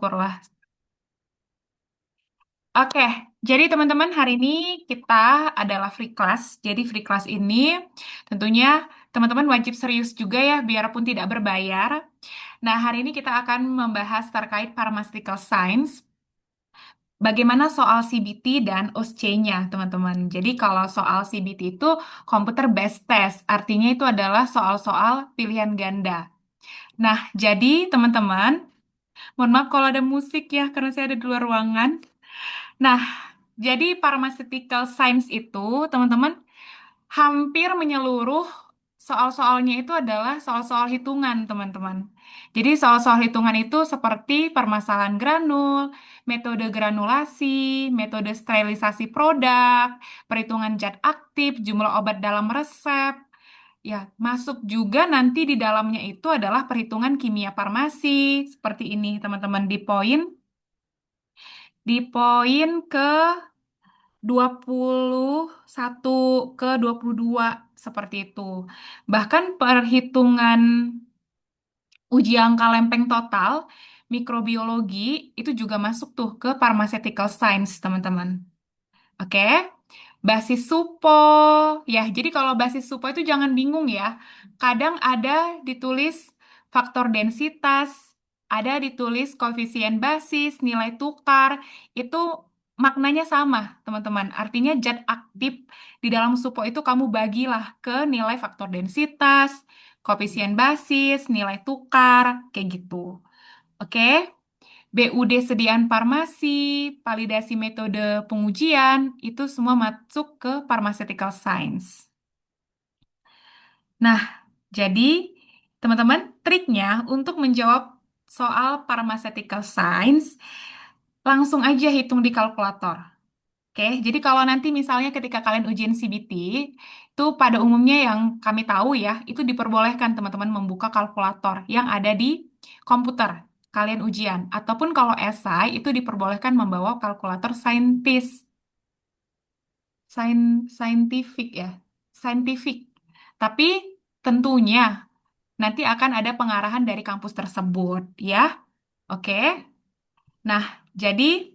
syukurlah. Oke, jadi teman-teman hari ini kita adalah free class. Jadi free class ini tentunya teman-teman wajib serius juga ya, biarpun tidak berbayar. Nah, hari ini kita akan membahas terkait pharmaceutical science. Bagaimana soal CBT dan OSCE-nya, teman-teman. Jadi kalau soal CBT itu computer based test, artinya itu adalah soal-soal pilihan ganda. Nah, jadi teman-teman, mohon maaf kalau ada musik ya, karena saya ada di luar ruangan. Nah, jadi pharmaceutical science itu, teman-teman, hampir menyeluruh soal-soalnya itu adalah soal-soal hitungan, teman-teman. Jadi soal-soal hitungan itu seperti permasalahan granul, metode granulasi, metode sterilisasi produk, perhitungan zat aktif, jumlah obat dalam resep. Ya, masuk juga nanti di dalamnya itu adalah perhitungan kimia farmasi, seperti ini, teman-teman, di poin ke 21 ke 22 seperti itu. Bahkan perhitungan uji angka lempeng total mikrobiologi itu juga masuk tuh ke pharmaceutical science, teman-teman. Oke, basis supo. Ya, jadi kalau basis supo itu jangan bingung ya. Kadang ada ditulis faktor densitas, ada ditulis koefisien basis, nilai tukar. Itu maknanya sama, teman-teman. Artinya zat aktif di dalam supo itu kamu bagilah ke nilai faktor densitas, koefisien basis, nilai tukar, kayak gitu. Oke? BUD sediaan farmasi, validasi metode pengujian, itu semua masuk ke pharmaceutical science. Nah, jadi teman-teman, triknya untuk menjawab soal pharmaceutical science, langsung aja hitung di kalkulator. Oke, jadi kalau nanti misalnya ketika kalian ujian CBT, itu pada umumnya yang kami tahu ya, itu diperbolehkan teman-teman membuka kalkulator yang ada di komputer kalian ujian. Ataupun kalau esai, itu diperbolehkan membawa kalkulator saintifik ya, saintifik. Tapi tentunya nanti akan ada pengarahan dari kampus tersebut ya. Oke, nah jadi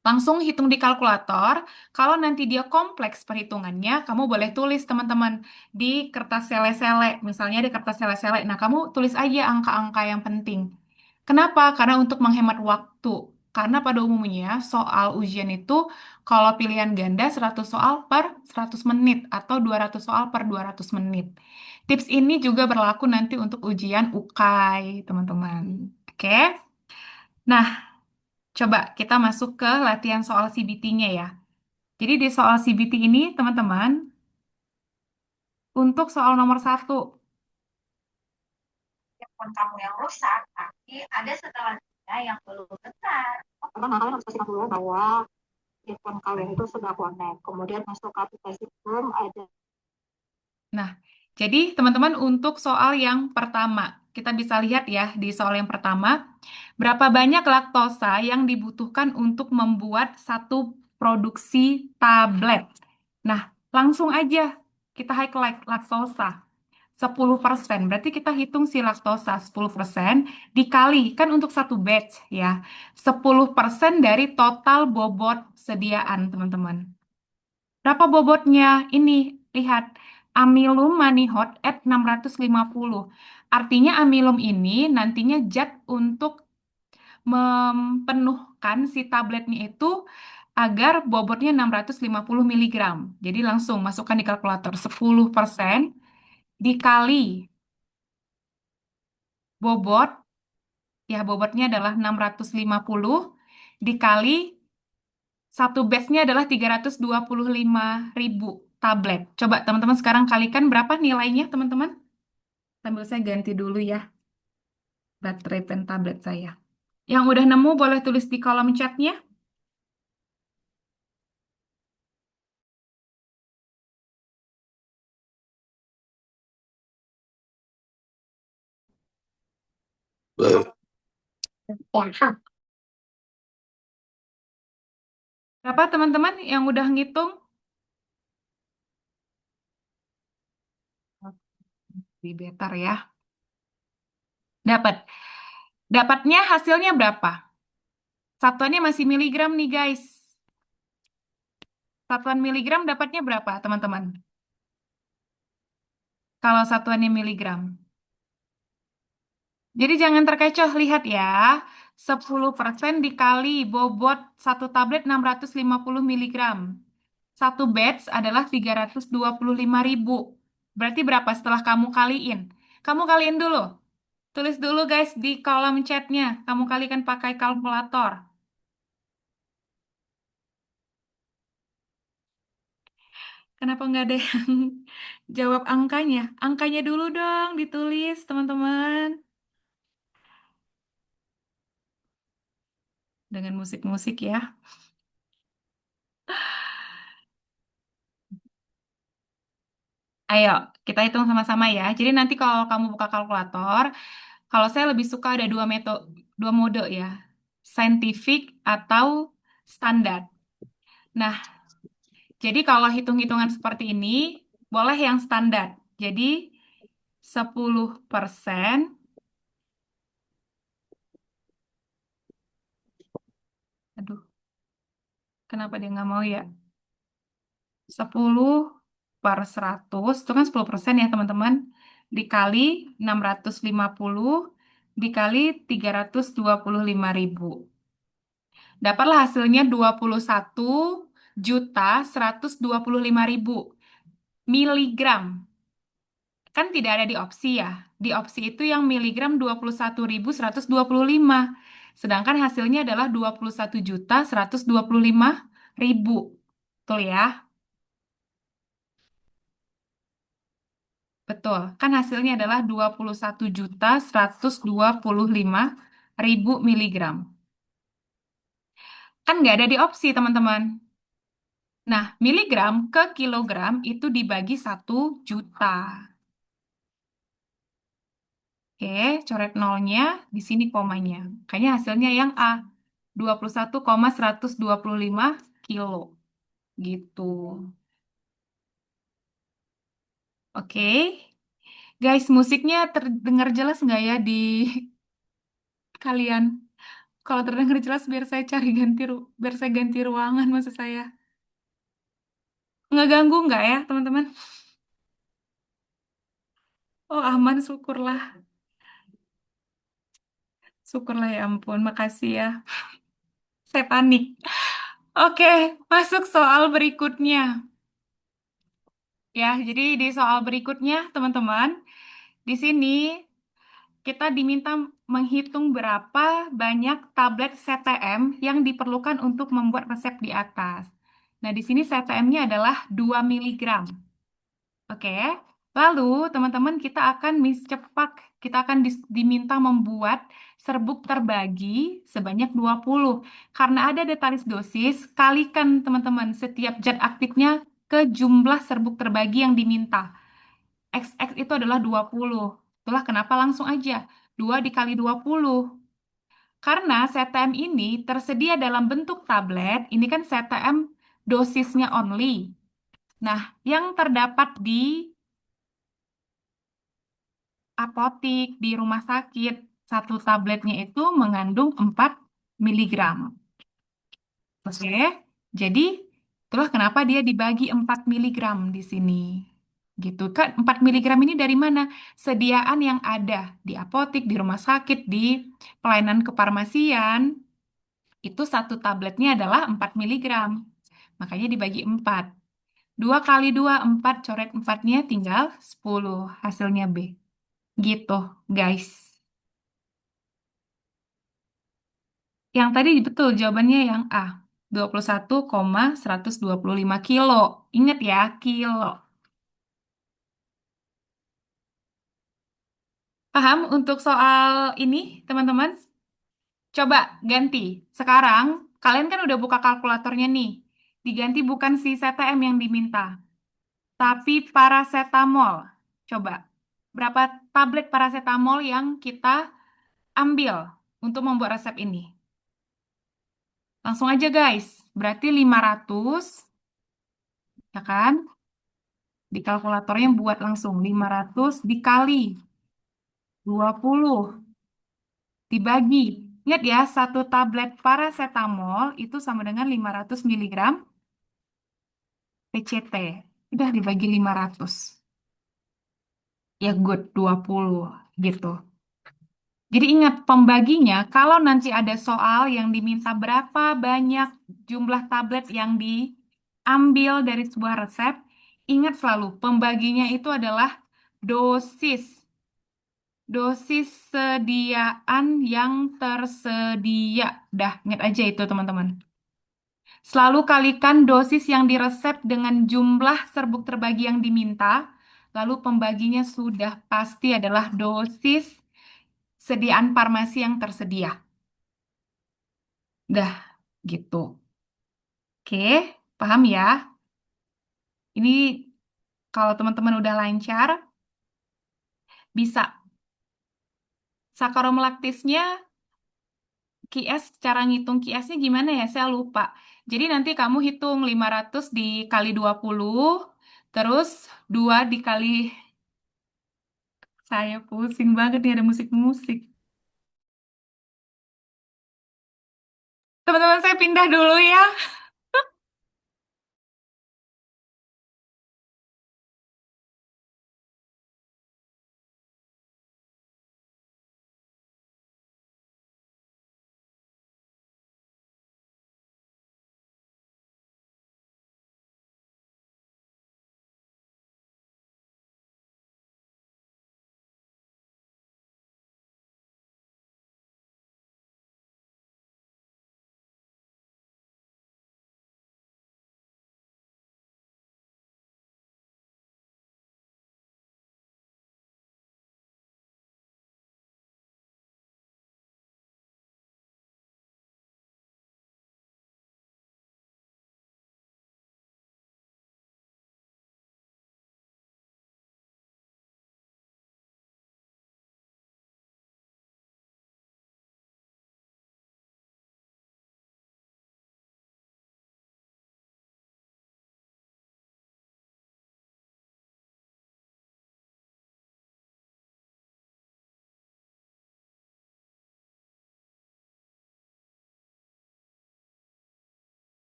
langsung hitung di kalkulator. Kalau nanti dia kompleks perhitungannya, kamu boleh tulis teman-teman di kertas sele-sele. Misalnya di kertas sele-sele. Nah, kamu tulis aja angka-angka yang penting. Kenapa? Karena untuk menghemat waktu. Karena pada umumnya soal ujian itu kalau pilihan ganda 100 soal per 100 menit atau 200 soal per 200 menit. Tips ini juga berlaku nanti untuk ujian UKAI, teman-teman. Oke? Nah, coba kita masuk ke latihan soal CBT-nya ya. Jadi di soal CBT ini, teman-teman, untuk soal nomor satu, handphone kamu yang rusak, tapi ada setelahnya yang belum benar. Pertama, kalian harus pastikan dulu bahwa handphone kalian itu sudah connect. Kemudian masuk ke aplikasi Chrome, ada. Nah, jadi teman-teman untuk soal yang pertama, kita bisa lihat ya di soal yang pertama, berapa banyak laktosa yang dibutuhkan untuk membuat satu produksi tablet. Nah, langsung aja kita highlight laktosa 10%. Berarti kita hitung si laktosa 10% dikali, kan untuk satu batch ya. 10% dari total bobot sediaan, teman-teman. Berapa bobotnya? Ini, lihat. Amilum manihot at 650. Artinya amilum ini nantinya zat untuk mempenuhkan si tabletnya itu agar bobotnya 650 miligram. Jadi langsung masukkan di kalkulator 10% dikali bobot, ya bobotnya adalah 650 dikali satu batch-nya adalah 325.000 tablet. Coba teman-teman sekarang kalikan berapa nilainya teman-teman? Sambil saya ganti dulu ya baterai pen tablet saya. Yang udah nemu boleh tulis di kolom chatnya. Berapa teman-teman yang udah ngitung? Di better ya. Dapat. Dapatnya hasilnya berapa? Satuannya masih miligram nih guys. Satuan miligram dapatnya berapa teman-teman? Kalau satuannya miligram. Jadi jangan terkecoh, lihat ya. 10% dikali bobot satu tablet 650 miligram. Satu batch adalah 325.000. Berarti berapa setelah kamu kaliin? Kamu kaliin dulu. Tulis dulu guys di kolom chatnya. Kamu kalikan pakai kalkulator. Kenapa nggak ada yang jawab angkanya? Angkanya dulu dong ditulis teman-teman. Dengan musik-musik ya. Ayo, kita hitung sama-sama ya. Jadi nanti kalau kamu buka kalkulator, kalau saya lebih suka ada dua mode ya. Scientific atau standar. Nah, jadi kalau hitung-hitungan seperti ini, boleh yang standar. Jadi 10%, aduh, kenapa dia nggak mau ya? 10/100, itu kan 10% ya teman-teman. Dikali 650, dikali 325.000. Dapatlah hasilnya 21.125.000 miligram. Kan tidak ada di opsi ya. Di opsi itu yang miligram 21.125. Sedangkan hasilnya adalah 21.125.000. Betul ya? Betul. Kan hasilnya adalah 21.125.000 miligram. Kan nggak ada di opsi, teman-teman. Nah, miligram ke kilogram itu dibagi 1 juta. Oke, coret nolnya, di sini komanya. Kayaknya hasilnya yang A, 21,125 kilo. Gitu. Oke. Guys, musiknya terdengar jelas nggak ya di kalian? Kalau terdengar jelas biar saya cari biar saya ganti ruangan maksud saya. Nggak ganggu nggak ya, teman-teman? Oh, aman, syukurlah. Syukurlah ya ampun, makasih ya. Saya panik. Oke, masuk soal berikutnya. Ya, jadi di soal berikutnya, teman-teman, di sini kita diminta menghitung berapa banyak tablet CTM yang diperlukan untuk membuat resep di atas. Nah, di sini CTM-nya adalah 2 miligram. Oke. Lalu, teman-teman, kita akan miscepak. Kita akan diminta membuat serbuk terbagi sebanyak 20. Karena ada detalis dosis, kalikan, teman-teman, setiap zat aktifnya ke jumlah serbuk terbagi yang diminta. XX itu adalah 20. Itulah kenapa langsung aja. 2 dikali 20. Karena CTM ini tersedia dalam bentuk tablet, ini kan CTM dosisnya only. Nah, yang terdapat di apotik, di rumah sakit, satu tabletnya itu mengandung 4 miligram. Oke, jadi itulah kenapa dia dibagi 4 miligram di sini. Gitu kan, 4 miligram ini dari mana? Sediaan yang ada di apotik, di rumah sakit, di pelayanan kefarmasian, itu satu tabletnya adalah 4 miligram. Makanya dibagi 4. 2 kali 2, 4, coret 4-nya tinggal 10. Hasilnya B. Gitu, guys. Yang tadi betul jawabannya yang A. 21,125 kilo. Ingat ya, kilo. Paham untuk soal ini, teman-teman? Coba ganti. Sekarang, kalian kan udah buka kalkulatornya nih. Diganti bukan si CTM yang diminta, tapi paracetamol. Coba, berapa tablet paracetamol yang kita ambil untuk membuat resep ini? Langsung aja guys. Berarti 500, ya kan? Di kalkulatornya buat langsung 500 dikali 20 dibagi. Ingat ya, satu tablet paracetamol itu sama dengan 500 miligram PCT. Udah dibagi 500. Ya good, 20 gitu. Jadi ingat pembaginya, kalau nanti ada soal yang diminta berapa banyak jumlah tablet yang diambil dari sebuah resep, ingat selalu pembaginya itu adalah dosis. Dosis sediaan yang tersedia. Dah, ingat aja itu teman-teman. Selalu kalikan dosis yang diresep dengan jumlah serbuk terbagi yang diminta, lalu pembaginya sudah pasti adalah dosis sediaan farmasi yang tersedia. Dah, gitu. Oke, paham ya? Ini kalau teman-teman udah lancar, bisa. Saccharomlactisnya, QS, cara ngitung QS-nya gimana ya? Saya lupa. Jadi nanti kamu hitung 500 dikali 20, terus 2 dikali, saya pusing banget nih ada musik-musik. Teman-teman saya pindah dulu ya.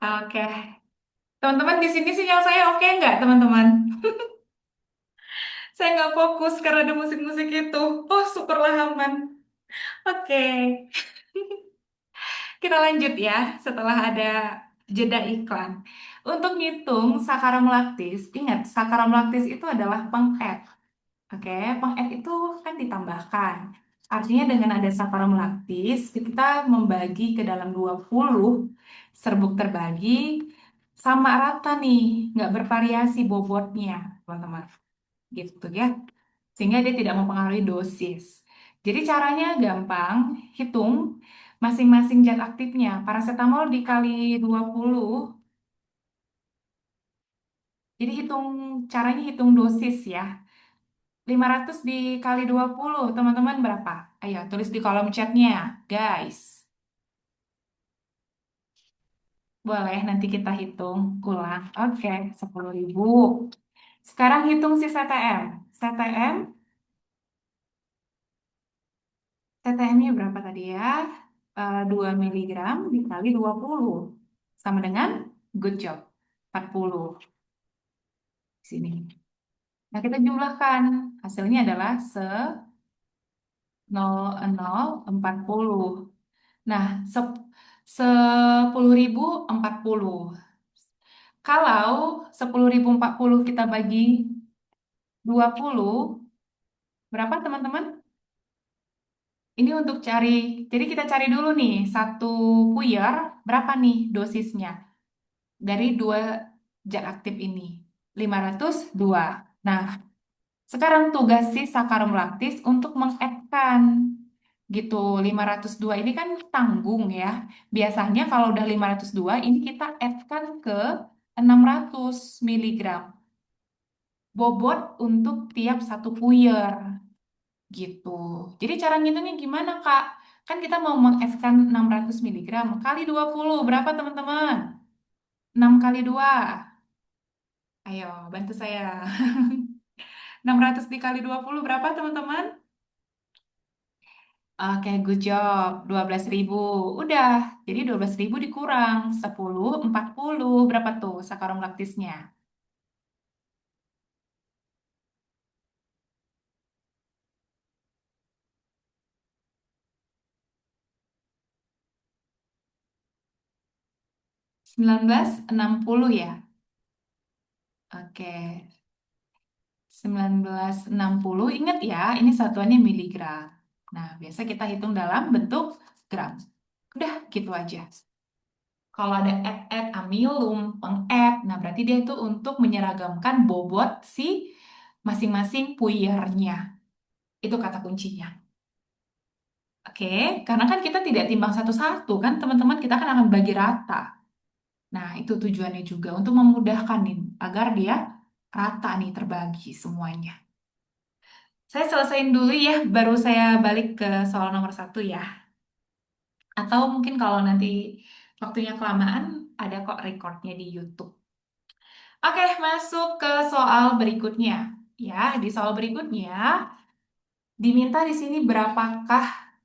Oke, teman-teman di sini sinyal saya oke nggak, teman-teman? Saya nggak fokus karena ada musik-musik itu. Oh, syukurlah aman. Oke, kita lanjut ya setelah ada jeda iklan. Untuk ngitung sakaram laktis, ingat sakaram laktis itu adalah peng-add. Oke, peng-add itu kan ditambahkan. Artinya dengan ada sakaram laktis, kita membagi ke dalam 20 serbuk terbagi sama rata nih, nggak bervariasi bobotnya, teman-teman. Gitu ya. Sehingga dia tidak mempengaruhi dosis. Jadi caranya gampang, hitung masing-masing zat aktifnya. Paracetamol dikali 20, jadi caranya hitung dosis ya. 500 dikali 20, teman-teman berapa? Ayo tulis di kolom chatnya, guys. Boleh nanti kita hitung ulang. Oke, 10.000. Sekarang hitung si CTM. CTM, TTM-nya berapa tadi ya? 2 miligram dikali 20. Sama dengan good job. 40 di sini. Nah, kita jumlahkan. Hasilnya adalah 10.040. Nah, 10.040. Kalau 10.040 kita bagi 20, berapa teman-teman? Ini untuk cari, jadi kita cari dulu nih, satu puyer, berapa nih dosisnya? Dari dua zat aktif ini 502. Nah, sekarang tugas si sakarum laktis untuk mengedkan gitu. 502 ini kan tanggung ya. Biasanya kalau udah 502 ini kita edkan ke 600 miligram bobot untuk tiap satu puyer gitu. Jadi cara ngitungnya gimana, Kak? Kan kita mau meng-F-kan 600 miligram kali 20. Berapa teman-teman? 6 kali 2. Ayo, bantu saya. 600 dikali 20 berapa teman-teman? Oke, good job. 12.000. Udah, jadi 12.000 dikurang 10, 40. Berapa tuh sakarum laktisnya? 1960 ya? Oke, 1960. Ingat ya, ini satuannya miligram. Nah, biasa kita hitung dalam bentuk gram. Udah, gitu aja. Kalau ada add-add, amilum, peng-add, nah berarti dia itu untuk menyeragamkan bobot si masing-masing puyernya. Itu kata kuncinya. Oke, karena kan kita tidak timbang satu-satu kan teman-teman, kita kan akan bagi rata. Nah, itu tujuannya juga untuk memudahkan nih, agar dia rata nih terbagi semuanya. Saya selesaiin dulu ya, baru saya balik ke soal nomor satu ya. Atau mungkin kalau nanti waktunya kelamaan, ada kok recordnya di YouTube. Oke, masuk ke soal berikutnya. Ya, di soal berikutnya diminta di sini berapakah,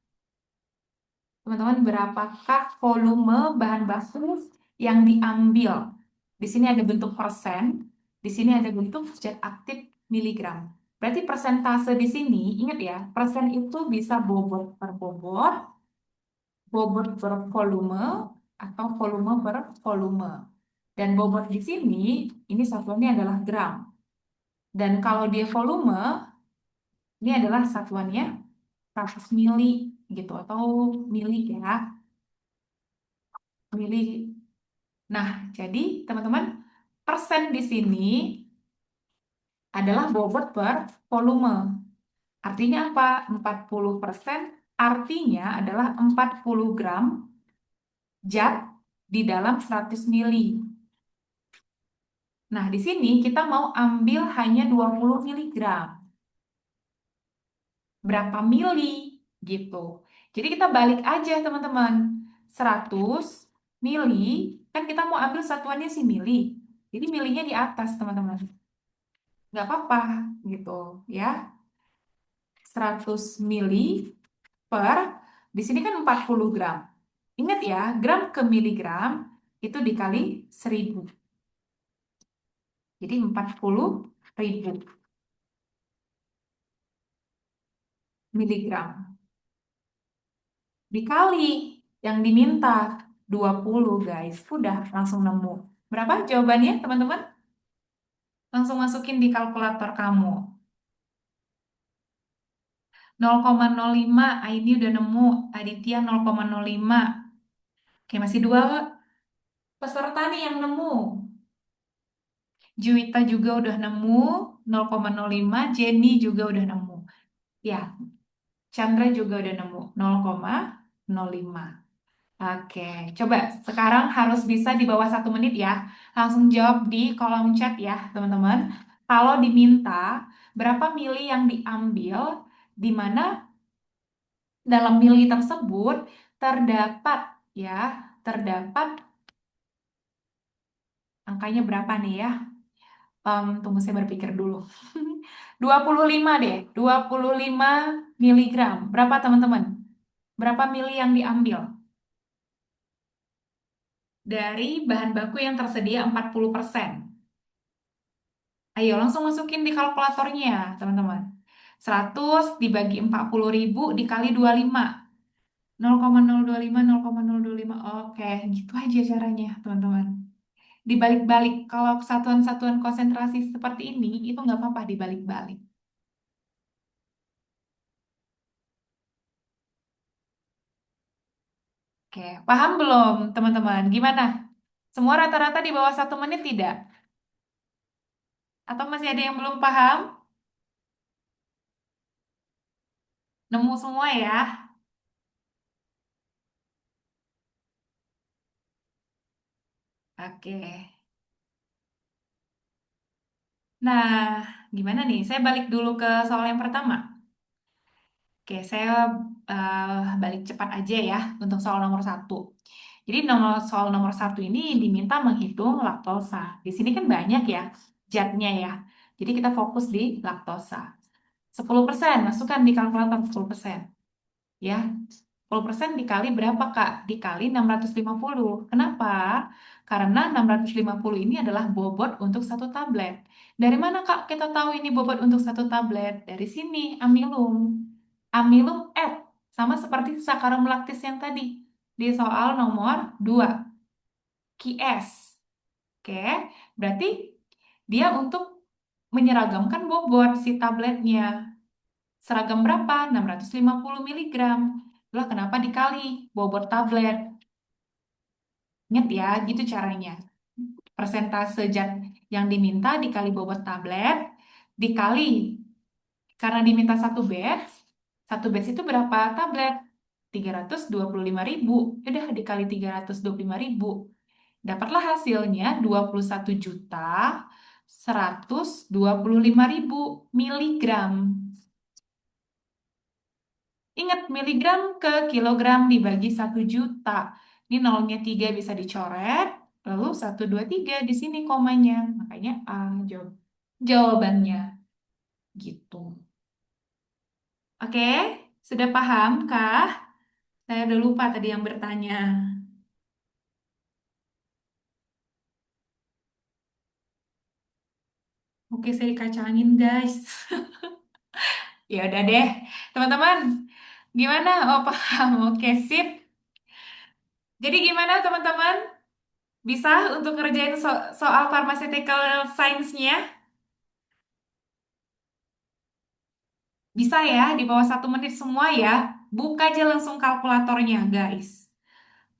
teman-teman, berapakah volume bahan baku yang diambil. Di sini ada bentuk persen, di sini ada bentuk zat aktif miligram. Berarti persentase di sini, ingat ya, persen itu bisa bobot per bobot, bobot per volume, atau volume per volume. Dan bobot di sini, ini satuannya adalah gram. Dan kalau dia volume, ini adalah satuannya 100 mili gitu atau mili ya, mili. Nah, jadi teman-teman, persen di sini adalah bobot per volume. Artinya apa? 40% artinya adalah 40 gram zat di dalam 100 mili. Nah, di sini kita mau ambil hanya 20 miligram. Berapa mili gitu. Jadi kita balik aja teman-teman. 100 mili, kan kita mau ambil satuannya si mili. Jadi milinya di atas teman-teman. Nggak apa-apa gitu ya. 100 mili per, di sini kan 40 gram. Ingat ya, gram ke miligram itu dikali 1000. Jadi 40.000 miligram. Dikali yang diminta 20 guys. Udah langsung nemu. Berapa jawabannya teman-teman? Langsung masukin di kalkulator kamu. 0,05. Aini udah nemu. Aditya 0,05. Oke, masih dua peserta nih yang nemu. Juwita juga udah nemu 0,05. Jenny juga udah nemu. Ya, Chandra juga udah nemu 0,05. Oke, coba sekarang harus bisa di bawah 1 menit ya. Langsung jawab di kolom chat ya, teman-teman. Kalau diminta berapa mili yang diambil, di mana dalam mili tersebut terdapat ya, terdapat angkanya berapa nih ya? Tunggu saya berpikir dulu. 25 deh, 25 miligram. Berapa teman-teman? Berapa mili yang diambil? Dari bahan baku yang tersedia 40%. Ayo langsung masukin di kalkulatornya, teman-teman. 100 dibagi 40.000 dikali 25. 0,025, 0,025. Oke, gitu aja caranya, teman-teman. Dibalik-balik, kalau satuan-satuan konsentrasi seperti ini, itu nggak apa-apa dibalik-balik. Oke, paham belum, teman-teman? Gimana? Semua rata-rata di bawah 1 menit tidak? Atau masih ada yang belum paham? Nemu semua ya? Oke. Nah, gimana nih? Saya balik dulu ke soal yang pertama. Oke, saya balik cepat aja ya untuk soal nomor satu. Jadi soal nomor satu ini diminta menghitung laktosa. Di sini kan banyak ya zatnya ya. Jadi kita fokus di laktosa. 10%, masukkan di kalkulator 10%. Ya, 10% dikali berapa, Kak? Dikali 650. Kenapa? Karena 650 ini adalah bobot untuk satu tablet. Dari mana, Kak, kita tahu ini bobot untuk satu tablet? Dari sini, amilum. Amilum F, sama seperti sakarum laktis yang tadi. Di soal nomor 2, QS. Oke, berarti dia untuk menyeragamkan bobot si tabletnya. Seragam berapa? 650 miligram. Lah kenapa dikali bobot tablet? Ingat ya, gitu caranya. Persentase zat yang diminta dikali bobot tablet, dikali karena diminta satu batch itu berapa tablet? 325.000. Udah dikali 325.000. Dapatlah hasilnya 21.125.000 miligram. Ingat, miligram ke kilogram dibagi 1 juta. Ini nolnya 3 bisa dicoret, lalu 1, 2, 3 di sini komanya. Makanya A jawabannya gitu. Oke, sudah paham kah? Saya udah lupa tadi yang bertanya. Oke, saya dikacangin guys. Ya udah deh, teman-teman. Gimana? Oh, paham. Oke, sip. Jadi gimana teman-teman? Bisa untuk ngerjain soal pharmaceutical science-nya? Bisa ya, di bawah 1 menit semua ya. Buka aja langsung kalkulatornya, guys.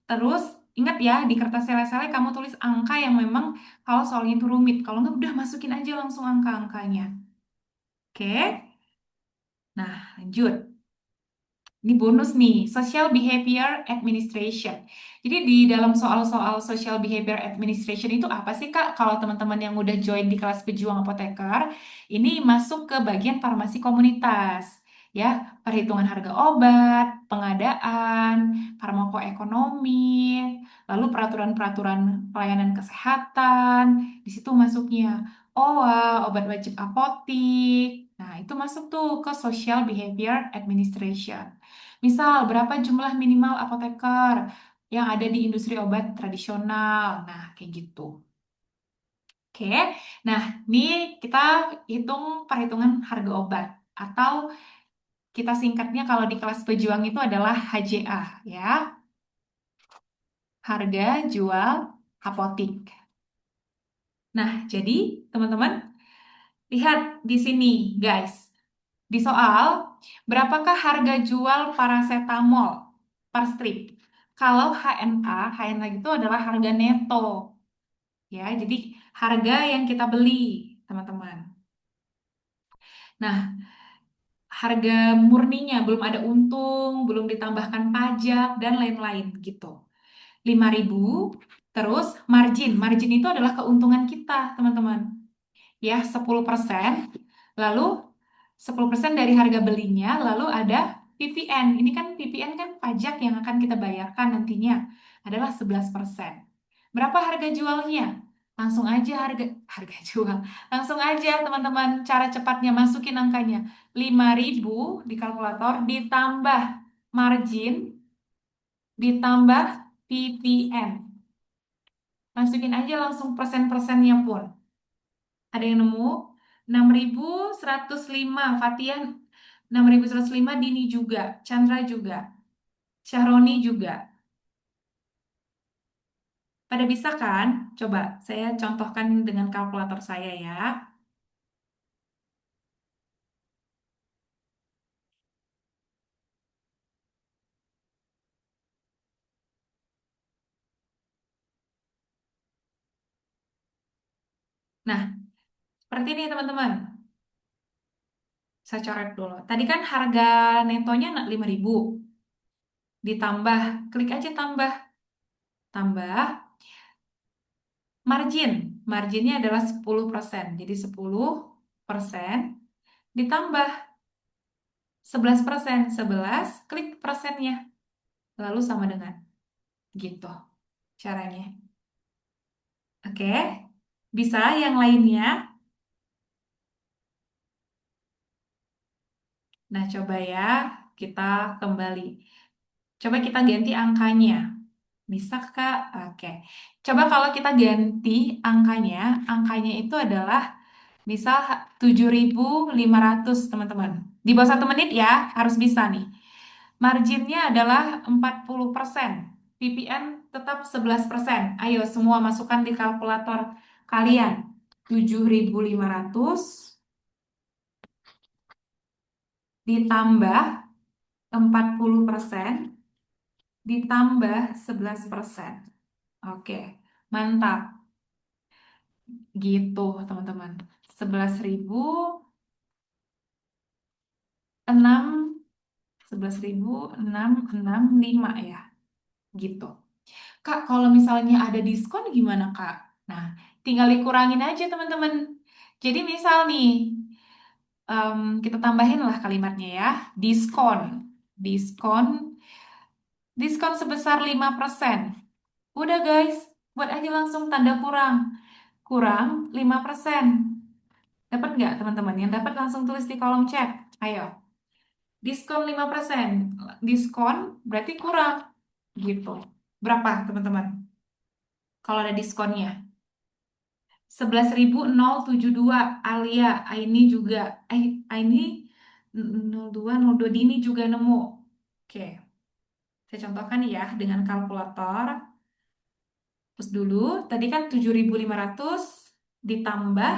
Terus, ingat ya, di kertas sele-sele kamu tulis angka yang memang kalau soalnya itu rumit. Kalau nggak, udah masukin aja langsung angka-angkanya. Oke? Nah, lanjut. Ini bonus nih, Social Behavior Administration. Jadi di dalam soal-soal Social Behavior Administration itu apa sih Kak? Kalau teman-teman yang udah join di kelas pejuang apoteker, ini masuk ke bagian farmasi komunitas. Ya, perhitungan harga obat, pengadaan, farmakoekonomi, lalu peraturan-peraturan pelayanan kesehatan, di situ masuknya. OA, obat wajib apotik. Nah, itu masuk tuh ke Social Behavior Administration. Misal, berapa jumlah minimal apoteker yang ada di industri obat tradisional? Nah, kayak gitu. Oke, nah ini kita hitung perhitungan harga obat atau kita singkatnya kalau di kelas pejuang itu adalah HJA ya, harga jual apotik. Nah, jadi teman-teman lihat di sini guys, di soal berapakah harga jual paracetamol per strip? Kalau HNA itu adalah harga neto ya. Jadi harga yang kita beli, teman-teman. Nah, harga murninya belum ada untung, belum ditambahkan pajak dan lain-lain gitu. 5.000. Terus margin. Margin itu adalah keuntungan kita, teman-teman. Ya, 10%. Lalu 10% dari harga belinya, lalu ada PPN. Ini kan PPN kan pajak yang akan kita bayarkan nantinya adalah 11%. Berapa harga jualnya? Langsung aja harga harga jual. Langsung aja teman-teman cara cepatnya masukin angkanya. 5.000 di kalkulator ditambah margin ditambah PPN. Masukin aja langsung persen-persennya pun. Ada yang nemu? 6.105 Fatia, 6.105 Dini juga, Chandra juga, Syahroni juga. Pada bisa kan? Coba saya contohkan dengan kalkulator saya ya. Nah, seperti ini teman-teman. Saya coret dulu. Tadi kan harga netonya 5.000. Ditambah, klik aja tambah. Tambah margin. Marginnya adalah 10%. Jadi 10% ditambah 11%. 11, klik persennya. Lalu sama dengan. Gitu caranya. Oke, bisa yang lainnya? Nah, coba ya, kita kembali. Coba kita ganti angkanya. Bisa, Kak? Oke. Coba kalau kita ganti angkanya, angkanya itu adalah misal 7.500, teman-teman. Di bawah 1 menit ya, harus bisa nih. Marginnya adalah 40%. PPN tetap 11%. Ayo semua masukkan di kalkulator kalian. 7.500 ditambah 40% ditambah 11%. Oke, mantap. Gitu, teman-teman. 11.600 11.665 ya, gitu. Kak, kalau misalnya ada diskon gimana, Kak? Nah, tinggal dikurangin aja, teman-teman. Jadi misal nih, kita tambahin lah kalimatnya ya. Diskon. Diskon. Diskon sebesar 5%. Udah guys, buat aja langsung tanda kurang. Kurang 5%. Dapat nggak, teman-teman? Yang dapat langsung tulis di kolom chat. Ayo. Diskon 5%. Diskon berarti kurang. Gitu. Berapa, teman-teman? Kalau ada diskonnya. 11.072 Alia, Aini juga. Aini 02 Dini juga nemu. Oke, saya contohkan ya dengan kalkulator. Terus dulu, tadi kan 7.500 ditambah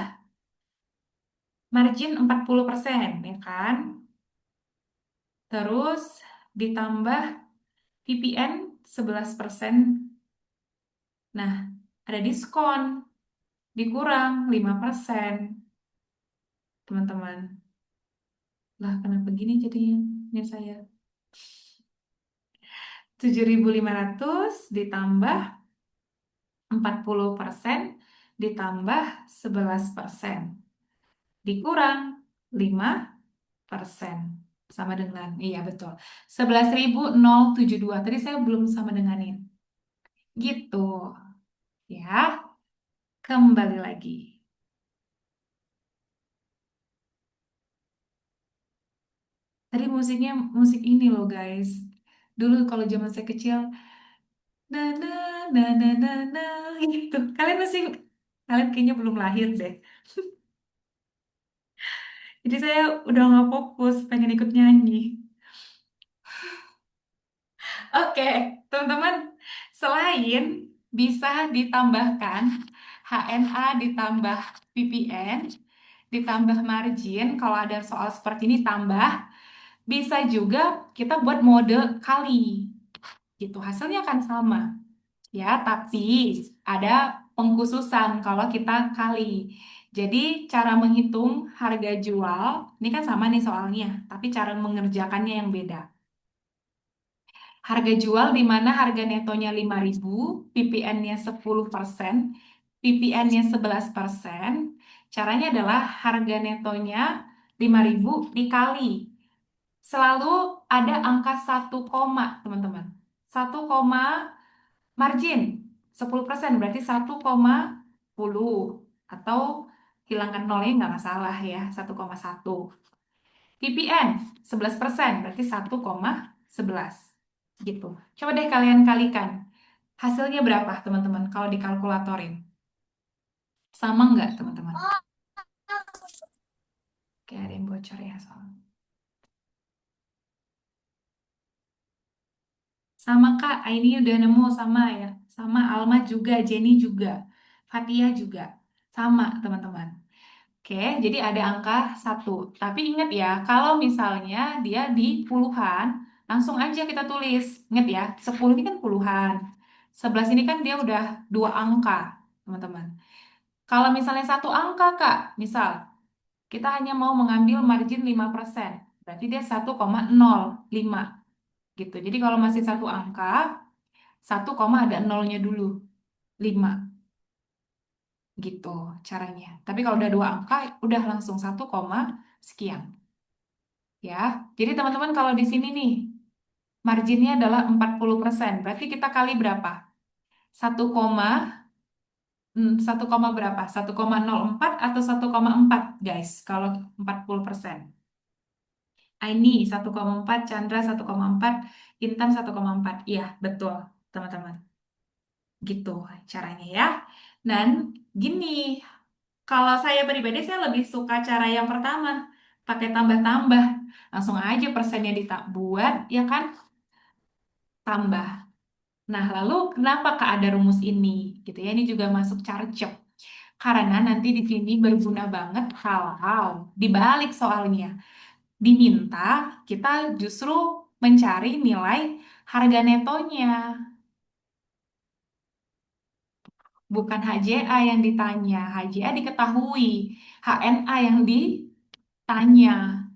margin 40%, ya kan? Terus ditambah PPN 11%. Nah, ada diskon, dikurang 5%, teman-teman. Lah, kenapa gini jadinya? Ini saya. 7.500 ditambah 40% ditambah 11% dikurang 5% sama dengan, iya betul, 11.072. Tadi saya belum sama denganin. Gitu ya, kembali lagi. Tadi musiknya musik ini loh guys. Dulu kalau zaman saya kecil, na na na na na na gitu. Kalian kayaknya belum lahir deh. Jadi saya udah nggak fokus pengen ikut nyanyi. Oke, teman-teman, selain bisa ditambahkan HNA ditambah PPN, ditambah margin, kalau ada soal seperti ini tambah, bisa juga kita buat mode kali. Gitu, hasilnya akan sama. Ya, tapi ada pengkhususan kalau kita kali. Jadi cara menghitung harga jual, ini kan sama nih soalnya, tapi cara mengerjakannya yang beda. Harga jual di mana harga netonya 5.000, PPN-nya 10%, PPN-nya 11%. Caranya adalah harga netonya 5.000 dikali. Selalu ada angka 1, teman-teman. 1, margin 10% berarti 1,10 atau hilangkan nolnya nggak masalah ya, 1,1. PPN 11% berarti 1,11 gitu. Coba deh kalian kalikan. Hasilnya berapa teman-teman kalau dikalkulatorin? Sama nggak teman-teman? Kayak ada yang bocor ya soalnya. Sama Kak, Aini udah nemu sama ya. Sama Alma juga, Jenny juga, Fatia juga. Sama teman-teman. Oke, jadi ada angka 1. Tapi ingat ya, kalau misalnya dia di puluhan, langsung aja kita tulis. Ingat ya, 10 ini kan puluhan. 11 ini kan dia udah 2 angka, teman-teman. Kalau misalnya 1 angka, Kak, misal kita hanya mau mengambil margin 5%, berarti dia 1,05 gitu. Jadi kalau masih 1 angka, 1, ada nolnya dulu, 5 gitu caranya. Tapi kalau udah 2 angka, udah langsung 1, sekian. ya. Jadi teman-teman kalau di sini nih marginnya adalah 40%. Berarti kita kali berapa? 1, 1, berapa? 1,04 atau 1,4 guys kalau 40%. Aini 1,4, Chandra 1,4, Intan 1,4. Iya, betul, teman-teman. Gitu caranya ya. Dan gini, kalau saya pribadi saya lebih suka cara yang pertama, pakai tambah-tambah. Langsung aja persennya buat, ya kan? Tambah. Nah, lalu kenapa Kak ada rumus ini? Gitu ya, ini juga masuk carcep. Karena nanti di sini berguna banget kalau dibalik soalnya. Diminta kita justru mencari nilai harga netonya, bukan HJA yang ditanya. HJA diketahui, HNA yang ditanya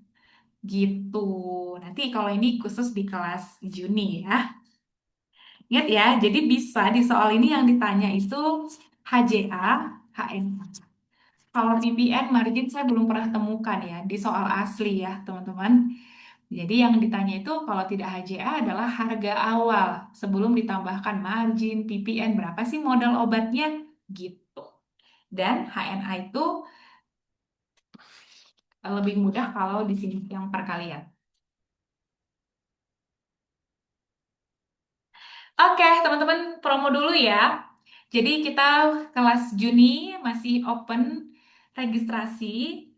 gitu. Nanti kalau ini khusus di kelas Juni ya. Ingat ya, jadi bisa di soal ini yang ditanya itu HJA, HNA. Kalau VPN margin saya belum pernah temukan ya di soal asli ya teman-teman. Jadi yang ditanya itu kalau tidak HJA adalah harga awal sebelum ditambahkan margin, PPN, berapa sih modal obatnya gitu. Dan HNA itu lebih mudah kalau di sini yang perkalian. Oke, teman-teman promo dulu ya. Jadi kita kelas Juni masih open registrasi.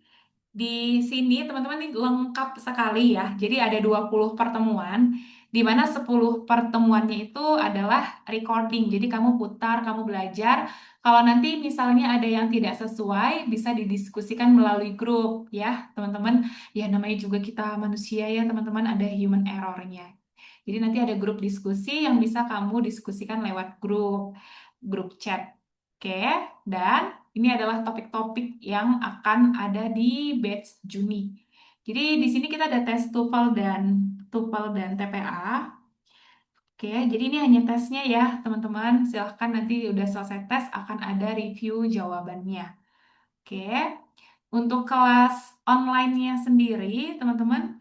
Di sini teman-teman ini lengkap sekali ya. Jadi ada 20 pertemuan, di mana 10 pertemuannya itu adalah recording. Jadi kamu putar, kamu belajar. Kalau nanti misalnya ada yang tidak sesuai, bisa didiskusikan melalui grup ya, teman-teman. Ya namanya juga kita manusia ya, teman-teman, ada human errornya. Jadi nanti ada grup diskusi yang bisa kamu diskusikan lewat grup chat. Oke, dan ini adalah topik-topik yang akan ada di batch Juni. Jadi di sini kita ada tes TOEFL dan TPA. Oke, jadi ini hanya tesnya ya, teman-teman. Silahkan nanti udah selesai tes akan ada review jawabannya. Oke, untuk kelas online-nya sendiri, teman-teman,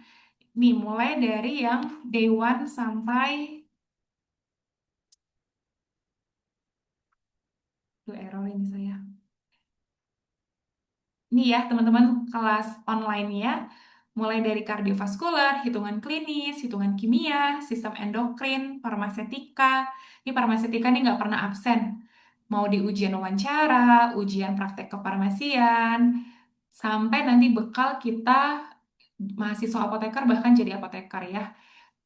nih mulai dari yang day one sampai tuh error ini saya. Ini ya teman-teman kelas online-nya mulai dari kardiovaskular, hitungan klinis, hitungan kimia, sistem endokrin, farmasetika. Ini farmasetika ini nggak pernah absen. Mau di ujian wawancara, ujian praktek kefarmasian, sampai nanti bekal kita mahasiswa apoteker bahkan jadi apoteker ya.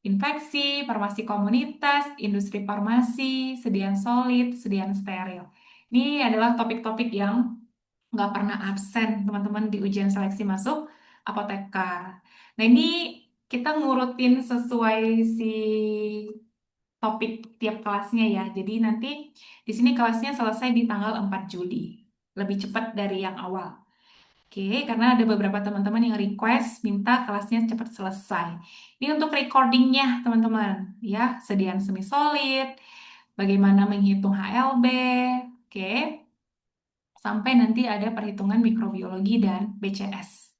Infeksi, farmasi komunitas, industri farmasi, sediaan solid, sediaan steril. Ini adalah topik-topik yang nggak pernah absen teman-teman di ujian seleksi masuk apoteker. Nah ini kita ngurutin sesuai si topik tiap kelasnya ya. Jadi nanti di sini kelasnya selesai di tanggal 4 Juli. Lebih cepat dari yang awal. Oke, karena ada beberapa teman-teman yang request minta kelasnya cepat selesai. Ini untuk recordingnya teman-teman ya, sediaan semi solid, bagaimana menghitung HLB, oke, sampai nanti ada perhitungan mikrobiologi dan BCS.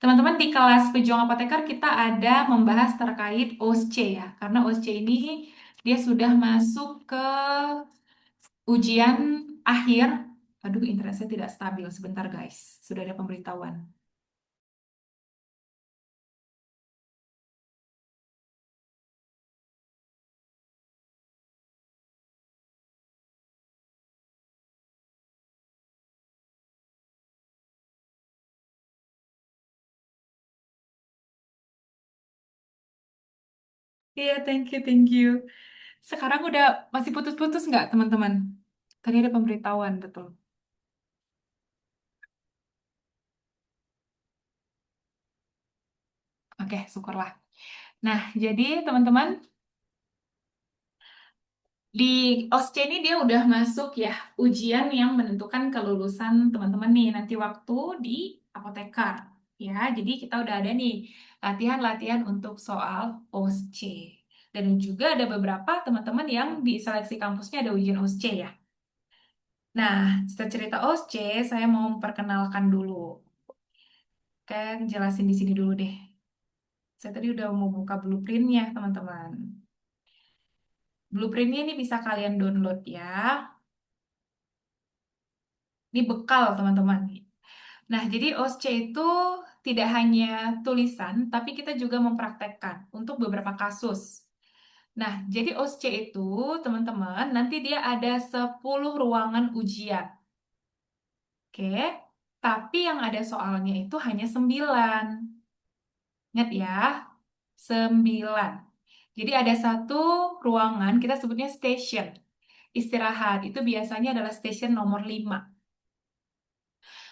Teman-teman di kelas pejuang apoteker kita ada membahas terkait OSCE ya, karena OSCE ini dia sudah masuk ke ujian akhir. Aduh, internet saya tidak stabil. Sebentar guys, sudah ada pemberitahuan. Iya, thank you, thank you. Sekarang udah masih putus-putus nggak teman-teman? Tadi ada pemberitahuan, betul. Oke, syukurlah. Nah, jadi teman-teman, di OSCE ini dia udah masuk ya ujian yang menentukan kelulusan teman-teman nih nanti waktu di apoteker ya. Jadi kita udah ada nih latihan-latihan untuk soal OSCE. Dan juga ada beberapa teman-teman yang di seleksi kampusnya ada ujian OSCE ya. Nah, setelah cerita OSCE, saya mau memperkenalkan dulu. Oke, jelasin di sini dulu deh. Saya tadi udah mau buka blueprintnya, teman-teman. Blueprintnya ini bisa kalian download ya. Ini bekal, teman-teman. Nah, jadi OSCE itu tidak hanya tulisan, tapi kita juga mempraktekkan untuk beberapa kasus. Nah, jadi OSCE itu, teman-teman, nanti dia ada 10 ruangan ujian. Oke, tapi yang ada soalnya itu hanya 9. Ingat ya, 9. Jadi ada satu ruangan, kita sebutnya station. Istirahat, itu biasanya adalah station nomor 5.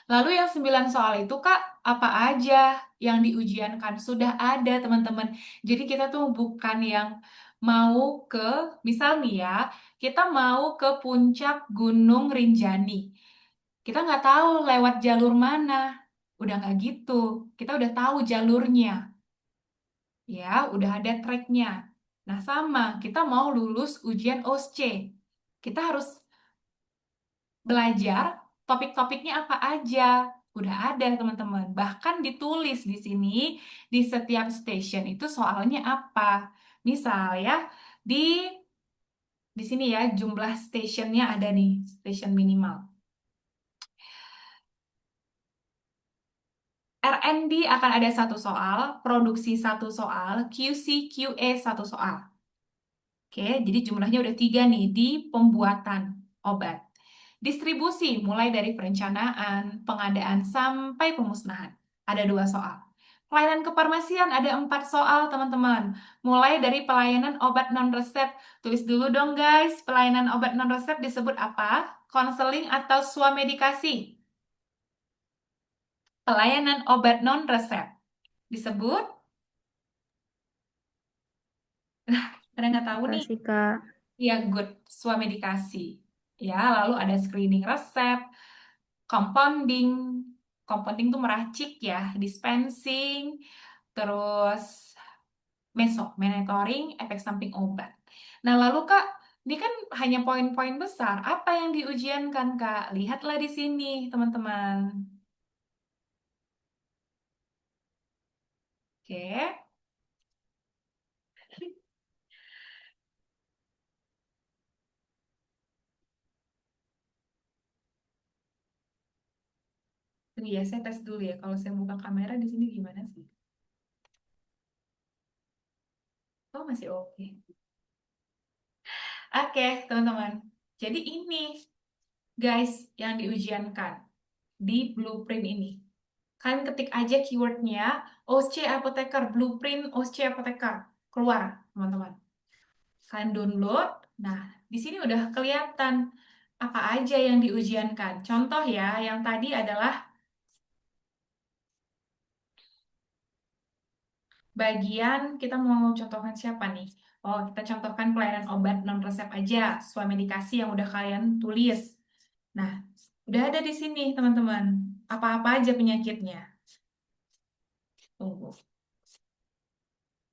Lalu yang 9 soal itu, Kak, apa aja yang diujiankan? Sudah ada, teman-teman. Jadi kita tuh bukan yang mau ke, misal nih ya, kita mau ke puncak Gunung Rinjani. Kita nggak tahu lewat jalur mana. Udah nggak gitu. Kita udah tahu jalurnya. Ya, udah ada tracknya. Nah, sama. Kita mau lulus ujian OSCE. Kita harus belajar topik-topiknya apa aja. Udah ada, teman-teman. Bahkan ditulis di sini, di setiap station itu soalnya apa. Misal ya, di di sini ya, jumlah stationnya ada nih, station minimal. R&D akan ada satu soal, produksi satu soal, QC, QA satu soal. Oke, jadi jumlahnya udah 3 nih di pembuatan obat. Distribusi mulai dari perencanaan, pengadaan, sampai pemusnahan. Ada 2 soal. Pelayanan kefarmasian ada 4 soal, teman-teman. Mulai dari pelayanan obat non-resep. Tulis dulu dong, guys. Pelayanan obat non-resep disebut apa? Konseling atau swamedikasi. Pelayanan obat non-resep disebut, pada nggak tahu nih. Kasih Kak. Ya, good. Swamedikasi. Ya, lalu ada screening resep, compounding. Compounding tuh meracik ya, dispensing, terus monitoring, efek samping obat. Nah, lalu Kak, ini kan hanya poin-poin besar. Apa yang diujiankan, Kak? Lihatlah di sini, teman-teman. Oke. Ini ya, saya tes dulu ya. Kalau saya buka kamera di sini gimana sih? Oh, masih oke. Oke, teman-teman. Jadi ini, guys, yang diujiankan di blueprint ini. Kalian ketik aja keywordnya OSC Apoteker, blueprint OSC Apoteker. Keluar, teman-teman. Kalian download. Nah, di sini udah kelihatan apa aja yang diujiankan. Contoh ya, yang tadi adalah bagian kita mau contohkan siapa nih? Oh, kita contohkan pelayanan obat non resep aja, swamedikasi yang udah kalian tulis. Nah, udah ada di sini, teman-teman. Apa-apa aja penyakitnya. Tunggu.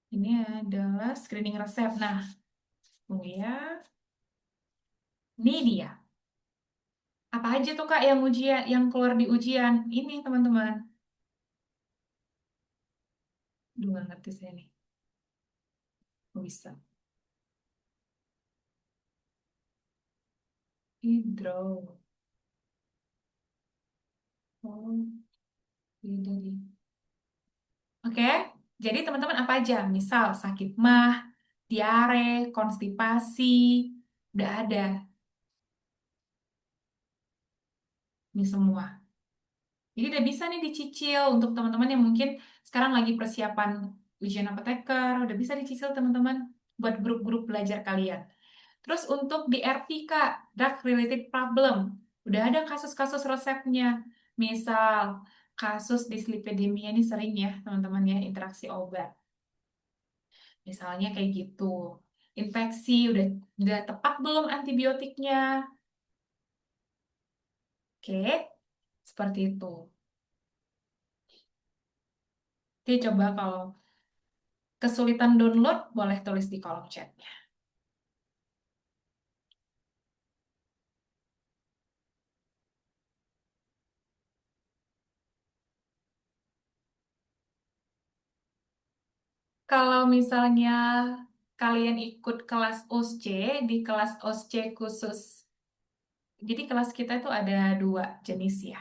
Ini adalah screening resep. Nah, tunggu ya. Ini dia. Apa aja tuh Kak yang ujian, yang keluar di ujian? Ini, teman-teman. Duh, nggak ngerti saya nih. Kok bisa? Hidro. Oh, beda deh. Oke, jadi teman-teman apa aja? Misal sakit mah, diare, konstipasi, udah ada ini semua. Jadi udah bisa nih dicicil untuk teman-teman yang mungkin sekarang lagi persiapan ujian apoteker, udah bisa dicicil teman-teman buat grup-grup belajar kalian. Terus untuk di RP Kak, drug related problem, udah ada kasus-kasus resepnya. Misal kasus dislipidemia ini sering ya teman-teman ya interaksi obat. Misalnya kayak gitu. Infeksi udah tepat belum antibiotiknya? Oke, seperti itu. Oke, coba kalau kesulitan download boleh tulis di kolom chatnya. Kalau misalnya kalian ikut kelas OSCE, di kelas OSCE khusus, jadi kelas kita itu ada dua jenis ya.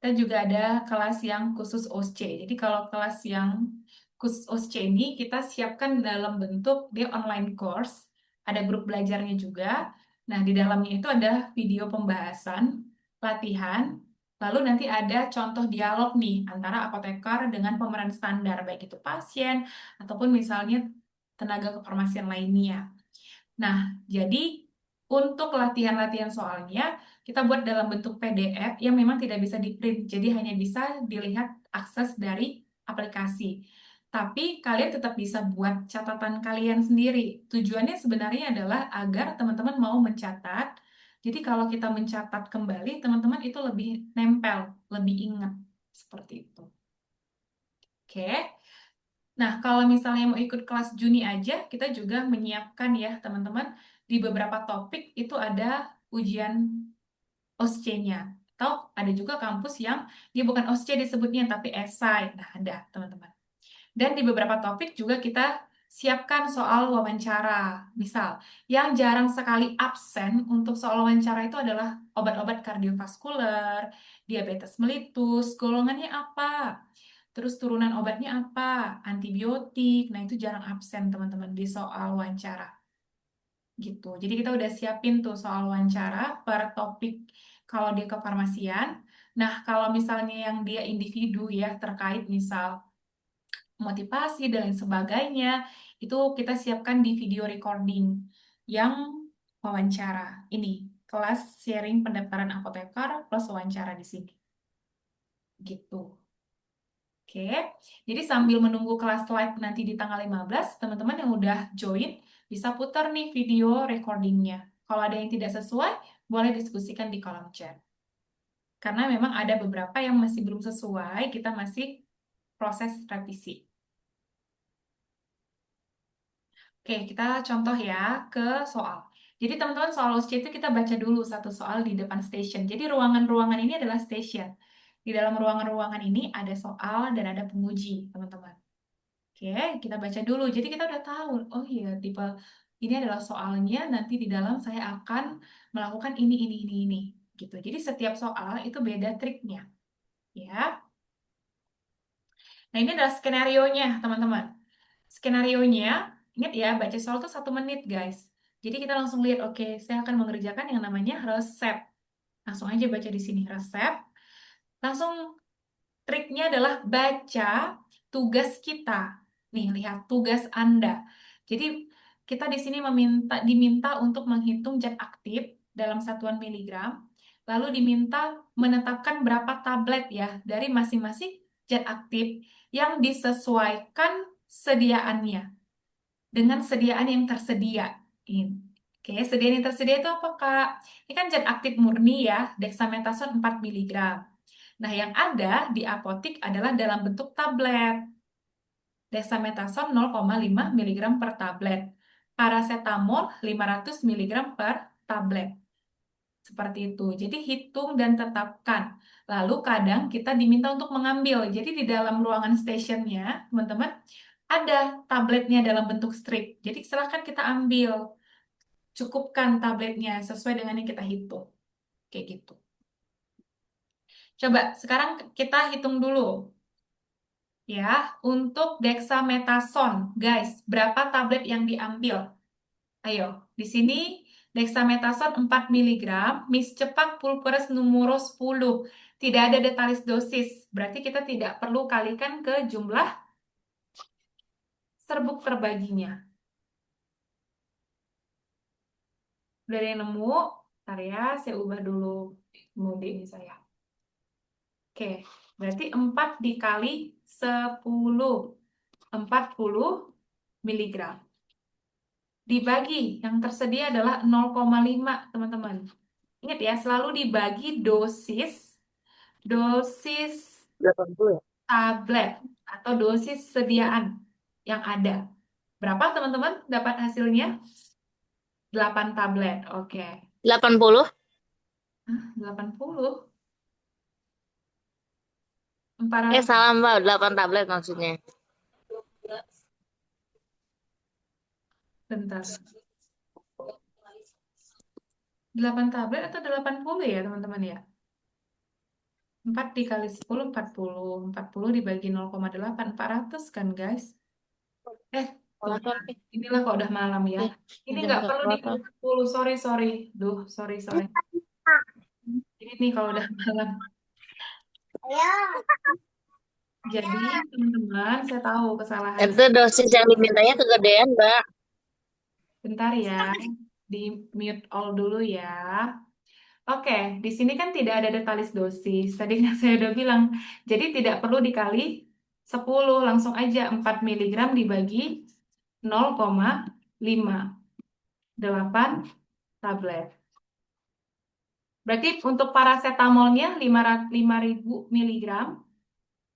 Dan juga ada kelas yang khusus OSCE. Jadi kalau kelas yang khusus OSCE ini kita siapkan dalam bentuk dia online course, ada grup belajarnya juga. Nah, di dalamnya itu ada video pembahasan, latihan, lalu nanti ada contoh dialog nih antara apoteker dengan pemeran standar, baik itu pasien ataupun misalnya tenaga kefarmasian lainnya. Nah, jadi untuk latihan-latihan soalnya kita buat dalam bentuk PDF yang memang tidak bisa di-print, jadi hanya bisa dilihat akses dari aplikasi. Tapi kalian tetap bisa buat catatan kalian sendiri. Tujuannya sebenarnya adalah agar teman-teman mau mencatat. Jadi kalau kita mencatat kembali, teman-teman itu lebih nempel, lebih ingat. Seperti itu. Oke. Nah, kalau misalnya mau ikut kelas Juni aja, kita juga menyiapkan ya, teman-teman, di beberapa topik itu ada ujian OSCE-nya. Atau ada juga kampus yang dia bukan OSCE disebutnya, tapi esai. Nah, ada, teman-teman. Dan di beberapa topik juga kita siapkan soal wawancara. Misal, yang jarang sekali absen untuk soal wawancara itu adalah obat-obat kardiovaskuler, diabetes mellitus, golongannya apa, terus turunan obatnya apa, antibiotik. Nah, itu jarang absen teman-teman di soal wawancara gitu. Jadi kita udah siapin tuh soal wawancara per topik kalau dia kefarmasian. Nah, kalau misalnya yang dia individu ya terkait misal motivasi dan lain sebagainya, itu kita siapkan di video recording yang wawancara. Ini kelas sharing pendaftaran apoteker plus wawancara di sini. Gitu. Oke, jadi sambil menunggu kelas live nanti di tanggal 15, teman-teman yang udah join bisa putar nih video recordingnya. Kalau ada yang tidak sesuai, boleh diskusikan di kolom chat. Karena memang ada beberapa yang masih belum sesuai, kita masih proses revisi. Oke, kita contoh ya ke soal. Jadi teman-teman soal OSCE itu kita baca dulu satu soal di depan station. Jadi ruangan-ruangan ini adalah station. Di dalam ruangan-ruangan ini ada soal dan ada penguji, teman-teman. Oke, kita baca dulu. Jadi kita udah tahu, oh iya, tipe ini adalah soalnya, nanti di dalam saya akan melakukan ini. Gitu. Jadi setiap soal itu beda triknya. Ya. Nah, ini adalah skenario-nya, teman-teman. Skenario-nya, ingat ya, baca soal itu 1 menit, guys. Jadi kita langsung lihat, oke, saya akan mengerjakan yang namanya resep. Langsung aja baca di sini, resep. Langsung triknya adalah baca tugas kita. Nih, lihat tugas Anda. Jadi, kita di sini diminta untuk menghitung zat aktif dalam satuan miligram, lalu diminta menetapkan berapa tablet ya dari masing-masing zat aktif yang disesuaikan sediaannya dengan sediaan yang tersedia. Oke, sediaan yang tersedia itu apa, Kak? Ini kan zat aktif murni ya, dexamethasone 4 miligram. Nah, yang ada di apotik adalah dalam bentuk tablet. Dexamethasone 0,5 miligram per tablet. Paracetamol 500 miligram per tablet. Seperti itu. Jadi hitung dan tetapkan. Lalu kadang kita diminta untuk mengambil. Jadi di dalam ruangan stationnya, teman-teman, ada tabletnya dalam bentuk strip. Jadi silahkan kita ambil. Cukupkan tabletnya sesuai dengan yang kita hitung. Kayak gitu. Coba sekarang kita hitung dulu. Ya, untuk dexamethasone, guys, berapa tablet yang diambil? Ayo, di sini dexamethasone 4 miligram, miscepak pulveris numero 10. Tidak ada detalis dosis, berarti kita tidak perlu kalikan ke jumlah serbuk terbaginya. Udah ada yang nemu? Bentar ya, saya ubah dulu mode ini saya. Oke, berarti 4 dikali 10. 40 miligram. Dibagi, yang tersedia adalah 0,5, teman-teman. Ingat ya, selalu dibagi dosis dosis tablet atau dosis sediaan yang ada. Berapa, teman-teman, dapat hasilnya? 8 tablet. Oke. 80. 80. 400. Salah Mbak, 8 tablet maksudnya. Bentar. 8 tablet atau 80 ya, teman-teman ya? 4 dikali 10, 40. 40 dibagi 0,8, 400 kan, guys? Kalkulator, Tuhan. Inilah kok udah malam ya. Ini pinjam nggak perlu kalkulator. dikali 10, sorry, sorry. Duh, sorry, sorry. Ini nih kalau udah malam. Jadi, teman-teman, saya tahu kesalahan Itu saya. dosis yang dimintanya kegedean, Mbak. Bentar ya, di mute all dulu ya. Oke, di sini kan tidak ada detalis dosis. Tadi kan saya udah bilang, jadi tidak perlu dikali 10, langsung aja 4 miligram dibagi 0,5, 8 tablet. Berarti untuk paracetamolnya 5.000 miligram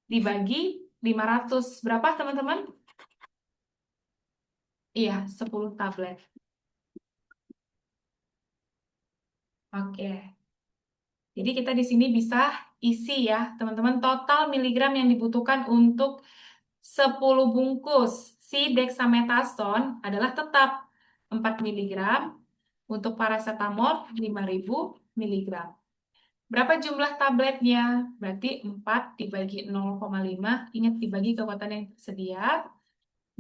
dibagi 500. Berapa teman-teman? Iya, 10 tablet. Oke. Jadi kita di sini bisa isi ya, teman-teman, total miligram yang dibutuhkan untuk 10 bungkus si dexamethasone adalah tetap 4 miligram, untuk paracetamol 5.000 miligram. Berapa jumlah tabletnya? Berarti 4 dibagi 0,5, ingat dibagi kekuatan yang tersedia,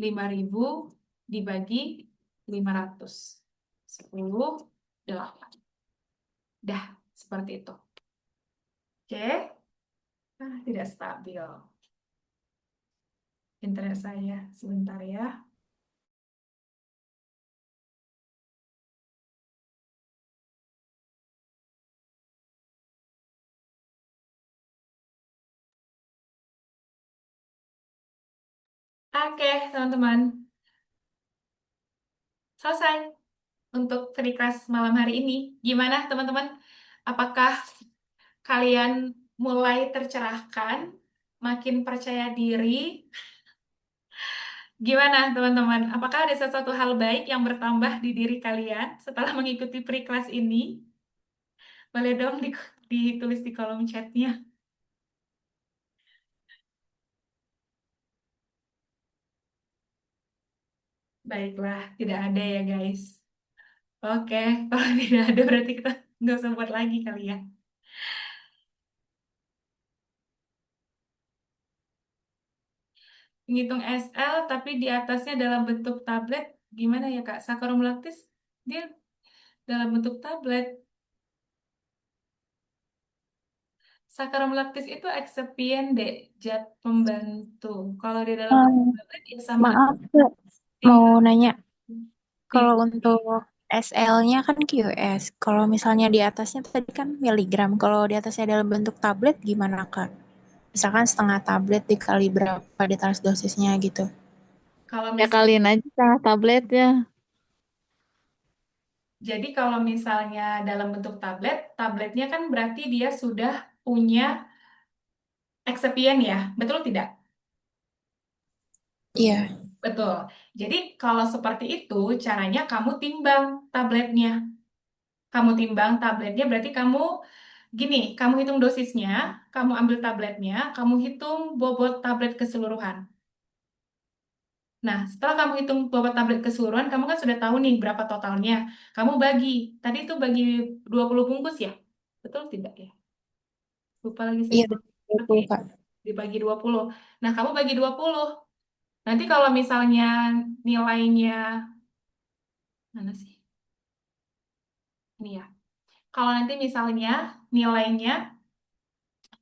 5.000 dibagi 500. 10, 8. Dah, seperti itu. Oke. Tidak stabil. Internet saya sebentar ya. Oke, teman-teman. Selesai untuk free class malam hari ini. Gimana, teman-teman? Apakah kalian mulai tercerahkan, makin percaya diri? Gimana, teman-teman? Apakah ada sesuatu hal baik yang bertambah di diri kalian setelah mengikuti free class ini? Boleh dong ditulis di kolom chatnya. Baiklah, tidak ada ya, guys. Oke, kalau tidak ada berarti kita nggak usah buat lagi kali ya. Ngitung SL tapi di atasnya dalam bentuk tablet, gimana ya Kak? Saccharum lactis dia dalam bentuk tablet. Saccharum lactis itu eksipien deh, zat pembantu. Kalau di dalam Hmm, bentuk tablet ya sama aja, maaf, Mbak. Mau tinggal nanya, di kalau untuk SL-nya kan QS. Kalau misalnya di atasnya tadi kan miligram. Kalau di atasnya dalam bentuk tablet gimana, Kak? Misalkan setengah tablet dikali berapa ditalis dosisnya gitu. kalau Ya misal kalian aja setengah tabletnya. jadi kalau misalnya dalam bentuk tablet, tabletnya kan berarti dia sudah punya eksipien ya, betul tidak? Iya, Betul. Jadi kalau seperti itu caranya kamu timbang tabletnya. Kamu timbang tabletnya berarti kamu gini, kamu hitung dosisnya, kamu ambil tabletnya, kamu hitung bobot tablet keseluruhan. Nah, setelah kamu hitung bobot tablet keseluruhan, kamu kan sudah tahu nih berapa totalnya. Kamu bagi. Tadi itu bagi 20 bungkus ya? Betul tidak ya? Lupa lagi saya. iya betul, Oke, betul, Kak. dibagi 20. Nah, kamu bagi 20. Nanti kalau misalnya nilainya, mana sih? Ini ya. Kalau nanti misalnya nilainya,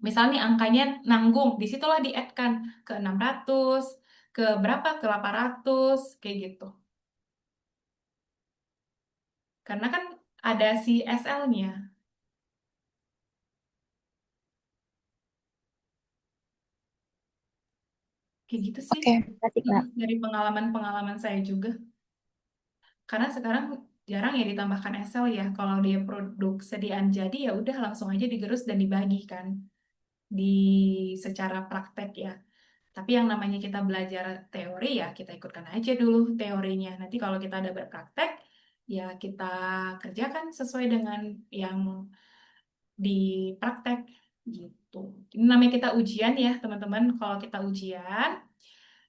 misalnya angkanya nanggung, disitulah di-add-kan ke 600, ke berapa, ke 800, kayak gitu. Karena kan ada si SL-nya. Kayak gitu sih. Oke, berarti Kak. Dari pengalaman-pengalaman saya juga. Karena sekarang jarang ya ditambahkan SL ya. Kalau dia produk sediaan jadi ya udah langsung aja digerus dan dibagikan di secara praktek ya. Tapi yang namanya kita belajar teori ya kita ikutkan aja dulu teorinya. Nanti kalau kita ada berpraktek, ya kita kerjakan sesuai dengan yang di praktek gitu. Ini namanya kita ujian ya teman-teman. Kalau kita ujian,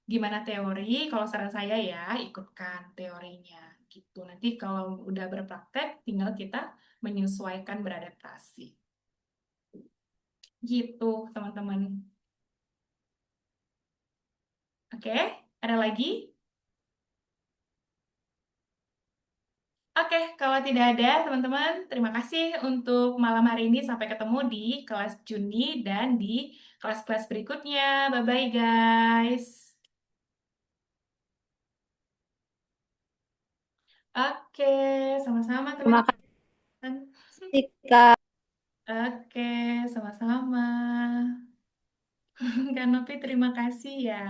gimana teori? Kalau saran saya ya ikutkan teorinya gitu. Nanti kalau udah berpraktek, tinggal kita menyesuaikan beradaptasi. Gitu teman-teman. Oke, ada lagi? Oke, kalau tidak ada, teman-teman, terima kasih untuk malam hari ini. Sampai ketemu di kelas Juni dan di kelas-kelas berikutnya. Bye-bye, guys. Oke, sama-sama, Terima teman-teman. kasih, Kak. Oke, sama-sama. Kak Novi, terima kasih ya.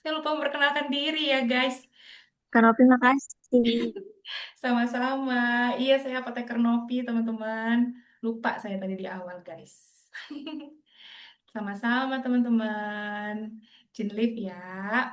Saya lupa memperkenalkan diri ya, guys. Kak terima kasih. Sama-sama. Iya, saya apoteker Novi, teman-teman. Lupa saya tadi di awal, guys. Sama-sama, teman-teman. Jin live ya.